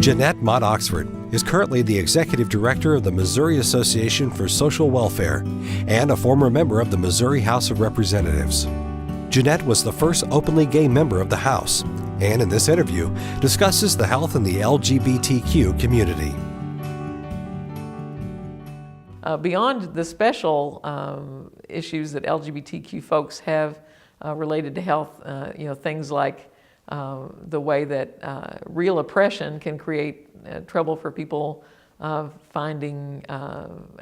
Jeanette Mott Oxford is currently the Executive Director of the Missouri Association for Social Welfare and a former member of the Missouri House of Representatives. Jeanette was the first openly gay member of the House, and in this interview discusses the health in the LGBTQ community. Beyond the special issues that LGBTQ folks have related to health, things like the way that real oppression can create trouble for people finding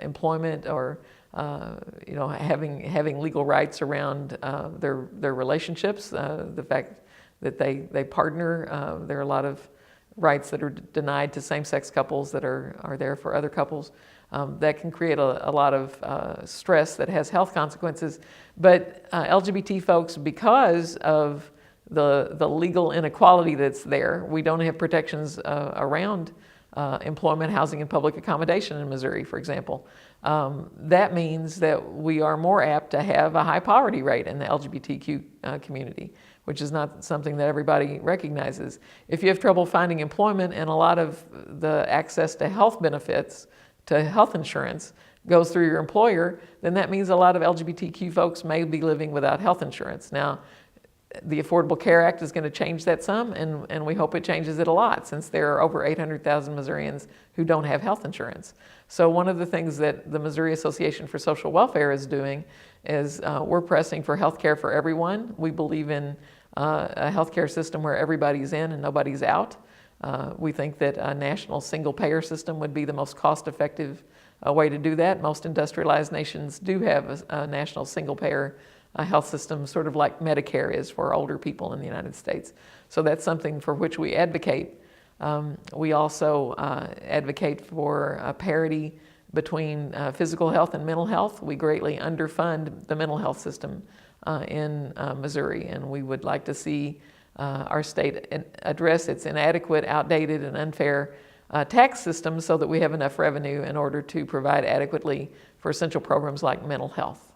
employment or having legal rights around their relationships. The fact that they partner, there are a lot of rights that are denied to same-sex couples that are there for other couples. That can create a lot of stress that has health consequences. But LGBT folks, because of the legal inequality that's there, we don't have protections around employment, housing, and public accommodation in Missouri, for example. That means that we are more apt to have a high poverty rate in the LGBTQ community, which is not something that everybody recognizes. If you have trouble finding employment and a lot of the access to health benefits, to health insurance, goes through your employer, then that means a lot of LGBTQ folks may be living without health insurance. Now, the Affordable Care Act is going to change that some, and we hope it changes it a lot, since there are over 800,000 Missourians who don't have health insurance. So one of the things that the Missouri Association for Social Welfare is doing is we're pressing for health care for everyone. We believe in a health care system where everybody's in and nobody's out. We think that a national single-payer system would be the most cost-effective way to do that. Most industrialized nations do have a national single-payer health system, sort of like Medicare is for older people in the United States. So that's something for which we advocate. We also advocate for parity between physical health and mental health. We greatly underfund the mental health system in Missouri, and we would like to see our state address its inadequate, outdated, and unfair tax system so that we have enough revenue in order to provide adequately for essential programs like mental health.